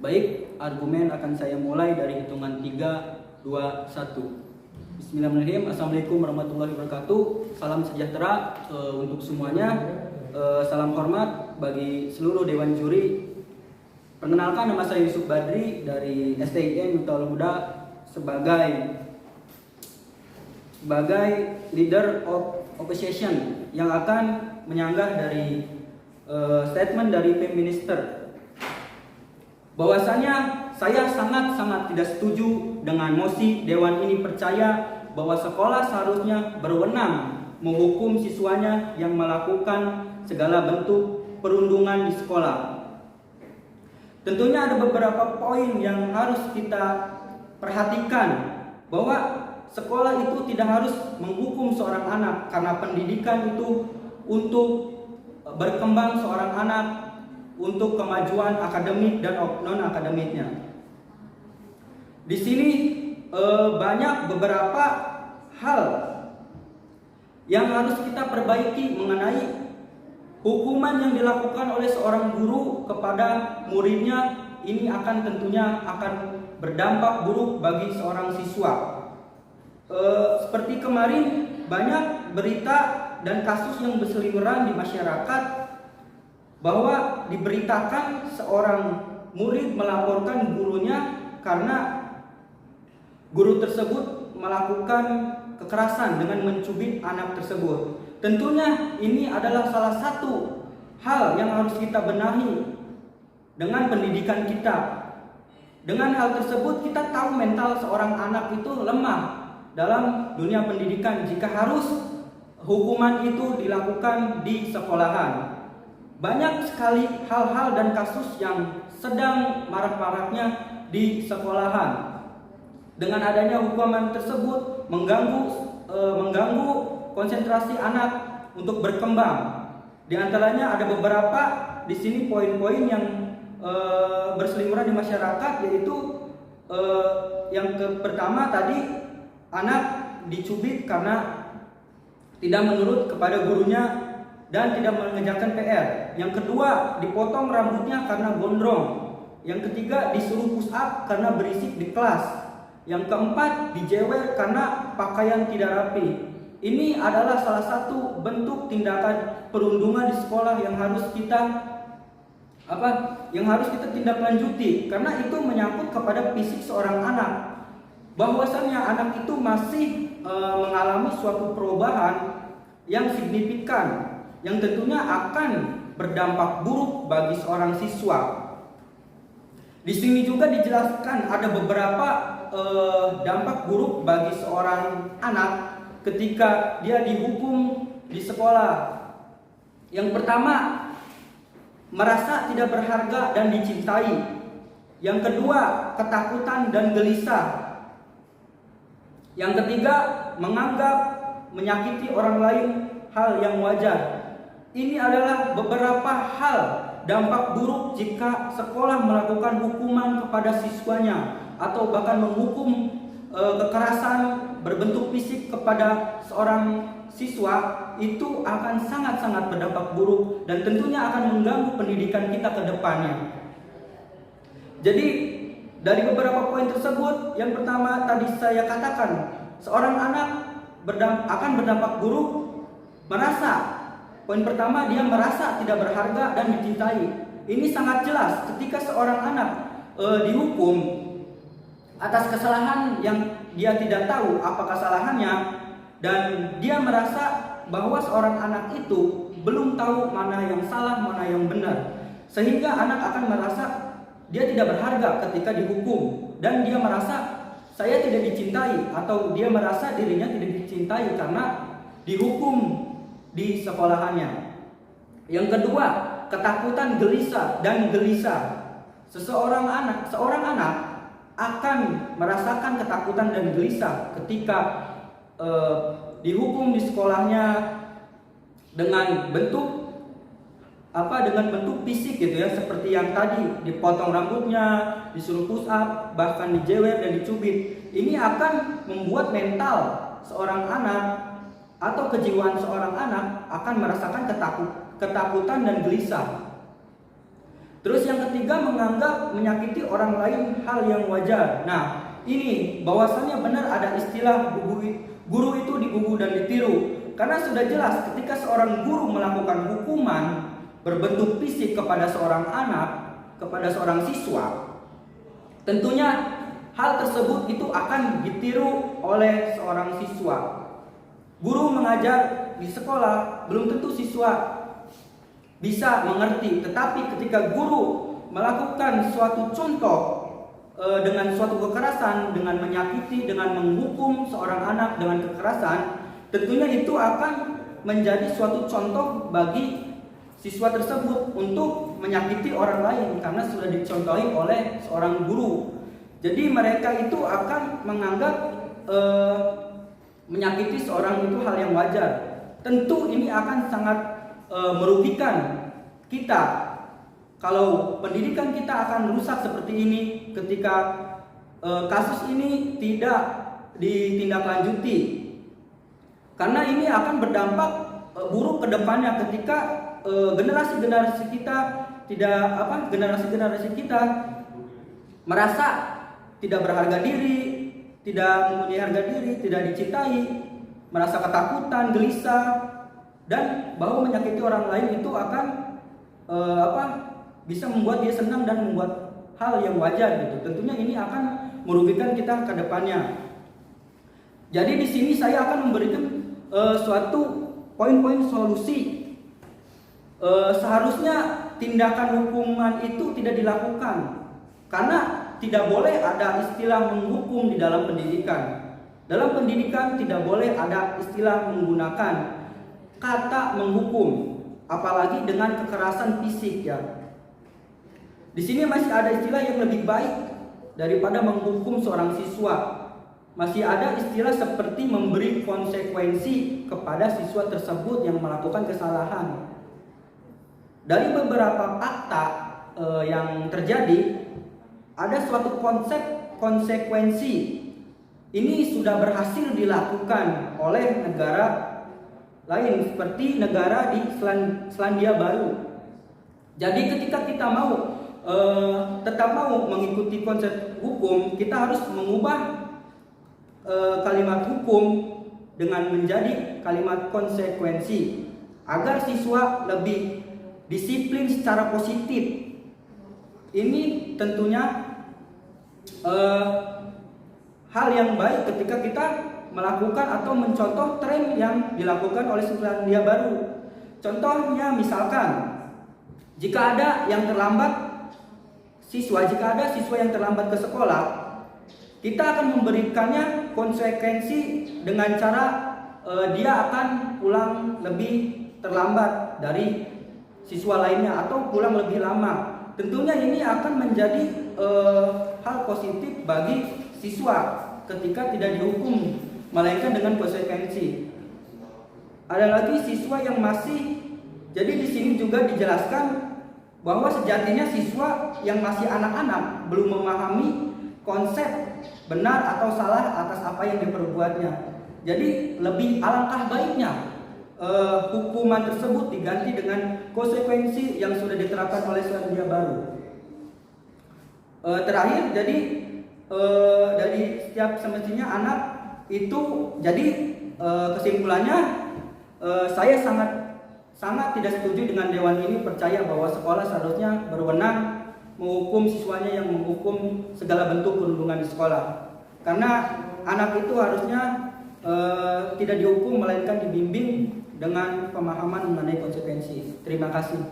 Baik, argumen akan saya mulai dari hitungan 3, 2, 1. Bismillahirrahmanirrahim. Assalamualaikum warahmatullahi wabarakatuh. Salam sejahtera untuk semuanya. Salam hormat bagi seluruh Dewan Juri. Perkenalkan, nama saya Yusuf Badri dari STIN Miftahul Huda sebagai leader of opposition yang akan menyanggah dari statement dari PM Minister, bahwasanya saya sangat tidak setuju dengan mosi Dewan ini percaya bahwa sekolah seharusnya berwenang menghukum siswanya yang melakukan segala bentuk perundungan di sekolah. Tentunya ada beberapa poin yang harus kita perhatikan, bahwa sekolah itu tidak harus menghukum seorang anak, karena pendidikan itu untuk berkembang seorang anak, untuk kemajuan akademik dan non-akademiknya. Di sini banyak beberapa hal yang harus kita perbaiki mengenai hukuman yang dilakukan oleh seorang guru kepada muridnya. Ini tentunya akan berdampak buruk bagi seorang siswa. Seperti kemarin banyak berita dan kasus yang berseliweran di masyarakat, bahwa diberitakan seorang murid melaporkan gurunya karena guru tersebut melakukan kekerasan dengan mencubit anak tersebut. Tentunya ini adalah salah satu hal yang harus kita benahi dengan pendidikan kita. Dengan hal tersebut kita tahu mental seorang anak itu lemah dalam dunia pendidikan jika harus hukuman itu dilakukan di sekolahan. Banyak sekali hal-hal dan kasus yang sedang marak-maraknya di sekolahan. Dengan adanya hukuman tersebut mengganggu konsentrasi anak untuk berkembang. Di antaranya ada beberapa di sini poin-poin yang berseliweran di masyarakat, yaitu yang pertama tadi, anak dicubit karena tidak menurut kepada gurunya dan tidak mengerjakan PR. Yang kedua, dipotong rambutnya karena gondrong. Yang ketiga, disuruh push up karena berisik di kelas. Yang keempat, dijewer karena pakaian tidak rapi. Ini adalah salah satu bentuk tindakan perundungan di sekolah yang harus kita tindak lanjuti, karena itu menyangkut kepada fisik seorang anak. Bahwasannya anak itu masih mengalami suatu perubahan yang signifikan, yang tentunya akan berdampak buruk bagi seorang siswa. Di sini juga dijelaskan ada beberapa dampak buruk bagi seorang anak ketika dia dihukum di sekolah. Yang pertama, merasa tidak berharga dan dicintai. Yang kedua, ketakutan dan gelisah. Yang ketiga, menganggap menyakiti orang lain hal yang wajar. Ini adalah beberapa hal dampak buruk jika sekolah melakukan hukuman kepada siswanya, atau bahkan menghukum kekerasan berbentuk fisik kepada seorang siswa. Itu akan sangat berdampak buruk dan tentunya akan mengganggu pendidikan kita ke depannya. Jadi dari beberapa poin tersebut, yang pertama tadi saya katakan, seorang anak akan berdampak buruk. Poin pertama, dia merasa tidak berharga dan dicintai. Ini sangat jelas ketika seorang anak dihukum atas kesalahan yang dia tidak tahu apa kesalahannya, dan dia merasa bahwa seorang anak itu belum tahu mana yang salah, mana yang benar, sehingga anak akan merasa dia tidak berharga ketika dihukum, dan dia merasa saya tidak dicintai, atau dia merasa dirinya tidak dicintai karena dihukum di sekolahannya. Yang kedua, ketakutan, gelisah. Seorang anak akan merasakan ketakutan dan gelisah ketika dihukum di sekolahnya dengan bentuk fisik gitu ya, seperti yang tadi dipotong rambutnya, disuruh push up, bahkan dijewer dan dicubit. Ini akan membuat mental seorang anak atau kejiwaan seorang anak akan merasakan ketakutan dan gelisah. Terus yang ketiga, menganggap menyakiti orang lain hal yang wajar. Nah, ini bahwasannya benar ada istilah guru itu digugu dan ditiru. Karena sudah jelas ketika seorang guru melakukan hukuman berbentuk fisik kepada seorang anak, kepada seorang siswa, tentunya hal tersebut itu akan ditiru oleh seorang siswa. Guru mengajar di sekolah belum tentu siswa bisa mengerti, tetapi ketika guru melakukan suatu contoh dengan suatu kekerasan, dengan menyakiti, dengan menghukum seorang anak dengan kekerasan, tentunya itu akan menjadi suatu contoh bagi siswa tersebut untuk menyakiti orang lain karena sudah dicontohi oleh seorang guru. Jadi mereka itu akan menganggap menyakiti seorang itu hal yang wajar. Tentu ini akan sangat merugikan kita. Kalau pendidikan kita akan rusak seperti ini ketika kasus ini tidak ditindaklanjuti. Karena ini akan berdampak buruk ke depannya ketika generasi-generasi kita generasi-generasi kita merasa tidak berharga diri, tidak mempunyai harga diri, tidak dicintai, merasa ketakutan, gelisah, dan bahwa menyakiti orang lain itu akan bisa membuat dia senang dan membuat hal yang wajar gitu. Tentunya ini akan merugikan kita ke depannya. Jadi di sini saya akan memberikan suatu poin-poin solusi. Seharusnya tindakan hukuman itu tidak dilakukan karena tidak boleh ada istilah menghukum di dalam pendidikan. Dalam pendidikan tidak boleh ada istilah menggunakan kata menghukum, apalagi dengan kekerasan fisik ya. Di sini masih ada istilah yang lebih baik daripada menghukum seorang siswa. Masih ada istilah seperti memberi konsekuensi kepada siswa tersebut yang melakukan kesalahan. Dari beberapa fakta yang terjadi, ada suatu konsep konsekuensi. Ini sudah berhasil dilakukan oleh negara lain seperti negara di Selandia Baru. Jadi ketika kita mau tetap mau mengikuti konsep hukum, kita harus mengubah kalimat hukum dengan menjadi kalimat konsekuensi agar siswa lebih disiplin secara positif. Ini tentunya hal yang baik ketika kita melakukan atau mencontoh tren yang dilakukan oleh Selandia Baru. Contohnya misalkan jika ada siswa yang terlambat ke sekolah, kita akan memberikannya konsekuensi dengan cara dia akan pulang lebih terlambat dari siswa lainnya atau pulang lebih lama. Tentunya ini akan menjadi hal positif bagi siswa ketika tidak dihukum, melainkan dengan konsekuensi. Ada lagi siswa yang jadi di sini juga dijelaskan bahwa sejatinya siswa yang masih anak-anak belum memahami konsep benar atau salah atas apa yang diperbuatnya. Jadi lebih alangkah baiknya hukuman tersebut diganti dengan konsekuensi yang sudah diterapkan oleh Selandia Baru. Terakhir, jadi dari setiap semestinya anak itu, jadi kesimpulannya saya sangat tidak setuju dengan dewan ini percaya bahwa sekolah seharusnya berwenang menghukum siswanya yang menghukum segala bentuk perundungan di sekolah. Karena anak itu harusnya tidak dihukum melainkan dibimbing dengan pemahaman mengenai konsekuensi. Terima kasih.